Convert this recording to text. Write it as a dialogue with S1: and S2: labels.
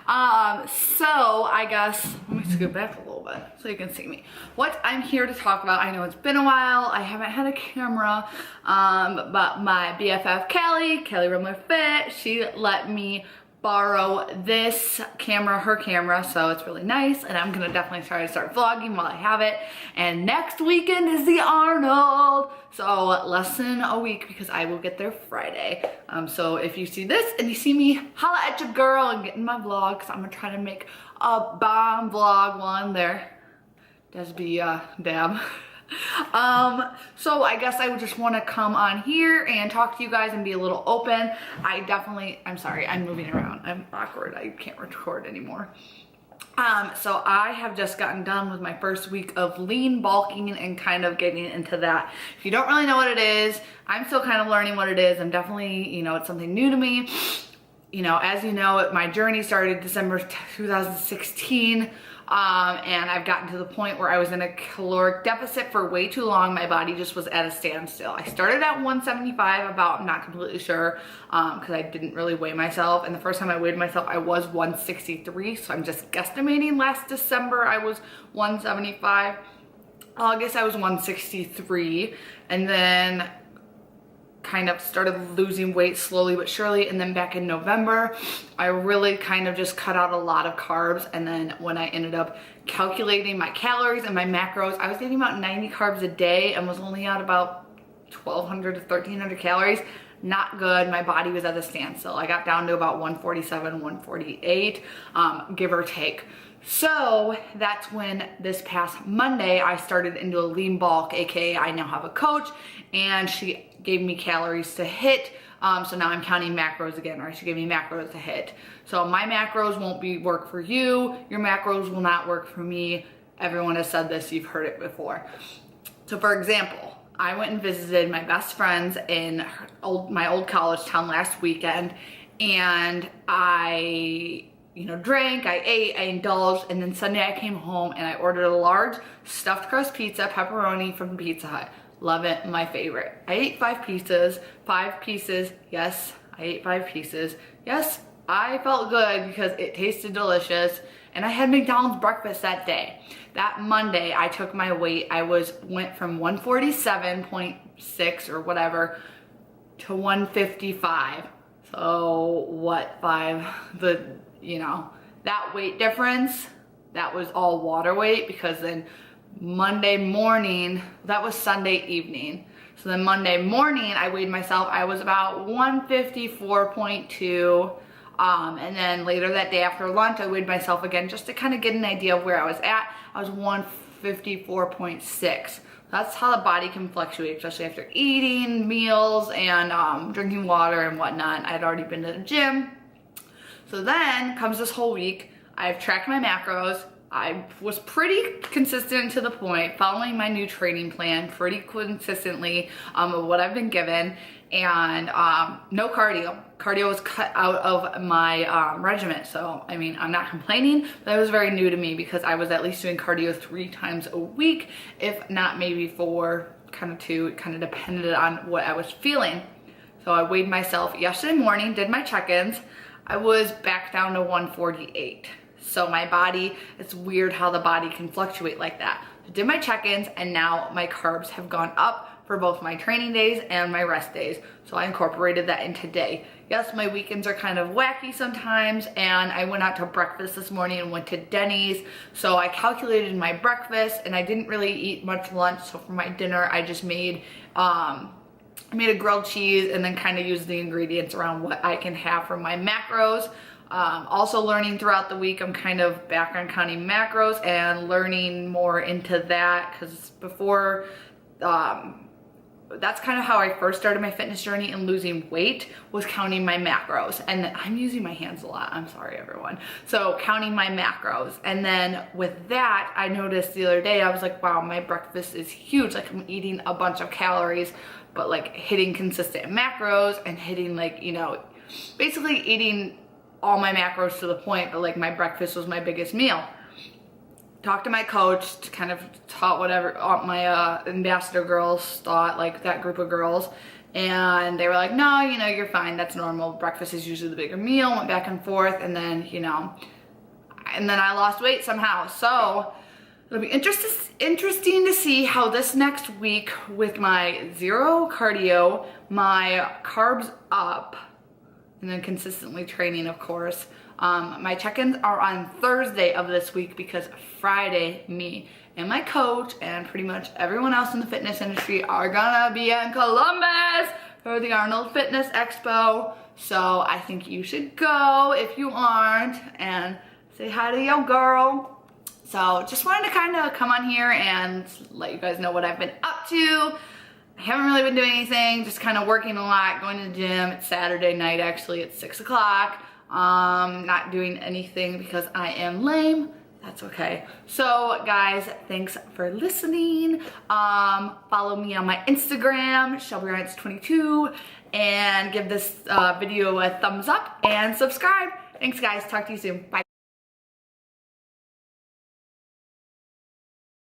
S1: So I guess, let me scoot back a little bit so you can see me. What I'm here to talk about, I know it's been a while, I haven't had a camera, but my BFF Callie Rimler Fit, she let me borrow this camera, her camera, so it's really nice, and I'm gonna definitely try to start vlogging while I have it. And next weekend is the Arnold, so less than a week because I will get there Friday. So if you see this and you see me, holla at your girl and get in my vlog, because I'm gonna try to make a bomb vlog while I'm there. That's be dab. So I guess I would just want to come on here and talk to you guys and be a little open. I'm sorry, I'm moving around. I'm awkward. I can't record anymore. So I have just gotten done with my first week of lean bulking and kind of getting into that. If you don't really know what it is, I'm still kind of learning what it is. I'm definitely, you know, it's something new to me. You know, as you know, my journey started December 2016. And I've gotten to the point where I was in a caloric deficit for way too long. My body just was at a standstill. I started at 175 about, I'm not completely sure, because I didn't really weigh myself. And the first time I weighed myself, I was 163. So I'm just guesstimating last December, I was 175. August, I was 163. And then kind of started losing weight slowly but surely, and then back in November I really kind of just cut out a lot of carbs. And then when I ended up calculating my calories and my macros, I was getting about 90 carbs a day and was only at about 1200 to 1300 calories. Not good. My body was at a standstill. I got down to about 147, 148, give or take. So that's when this past Monday I started into a lean bulk, aka I now have a coach, and she gave me calories to hit. So now I'm counting macros again, right? She gave me macros to hit. So my macros won't work for you. Your macros will not work for me. Everyone has said this, you've heard it before. So for example, I went and visited my best friends in my old college town last weekend, and I drank, I ate, I indulged, and then Sunday I came home and I ordered a large stuffed crust pizza, pepperoni from Pizza Hut. Love it, my favorite. I ate 5 pieces, yes, I ate 5 pieces. Yes, I felt good because it tasted delicious, and I had McDonald's breakfast that day. That Monday, I took my weight. I went from 147.6 or whatever to 155. So what, that weight difference, that was all water weight, because then Monday morning, that was Sunday evening. So then Monday morning, I weighed myself, I was about 154.2. And then later that day after lunch, I weighed myself again just to kind of get an idea of where I was at. I was 154.6. That's how the body can fluctuate, especially after eating meals and drinking water and whatnot. I'd already been to the gym. So then comes this whole week. I've tracked my macros. I was pretty consistent to the point, following my new training plan pretty consistently of what I've been given, and no cardio. Cardio was cut out of my regimen. So, I mean, I'm not complaining, but that was very new to me because I was at least doing cardio 3 times a week, if not maybe 4, kind of 2. It kind of depended on what I was feeling. So I weighed myself yesterday morning, did my check-ins. I was back down to 148. So my body, it's weird how the body can fluctuate like that. I did my check-ins, and now my carbs have gone up for both my training days and my rest days. So I incorporated that in today. Yes, my weekends are kind of wacky sometimes, and I went out to breakfast this morning and went to Denny's. So I calculated my breakfast, and I didn't really eat much lunch. So for my dinner, I just made I made a grilled cheese and then kind of used the ingredients around what I can have for my macros. Also learning throughout the week, I'm kind of back on counting macros and learning more into that, because before, that's kind of how I first started my fitness journey and losing weight, was counting my macros. And I'm using my hands a lot, I'm sorry everyone. So counting my macros. And then with that, I noticed the other day, I was like, wow, my breakfast is huge. Like, I'm eating a bunch of calories, but like hitting consistent macros and hitting, like, basically eating all my macros to the point, but like my breakfast was my biggest meal. Talked to my coach to kind of taught whatever my ambassador girls thought, like that group of girls, and they were like, no, you're fine, that's normal, breakfast is usually the bigger meal. Went back and forth, and then and then I lost weight somehow. So it'll be interesting to see how this next week with my 0 cardio, my carbs up, and then consistently training, of course. My check-ins are on Thursday of this week because Friday, me and my coach and pretty much everyone else in the fitness industry are gonna be in Columbus for the Arnold Fitness Expo. So I think you should go if you aren't and say hi to your girl. So just wanted to kind of come on here and let you guys know what I've been up to. I haven't really been doing anything, just kind of working a lot, going to the gym. It's Saturday night actually at 6 o'clock. Not doing anything because I am lame. That's okay. So guys, thanks for listening. Follow me on my Instagram, ShelbyRyans22, and give this video a thumbs up and subscribe. Thanks guys, talk to you soon. Bye.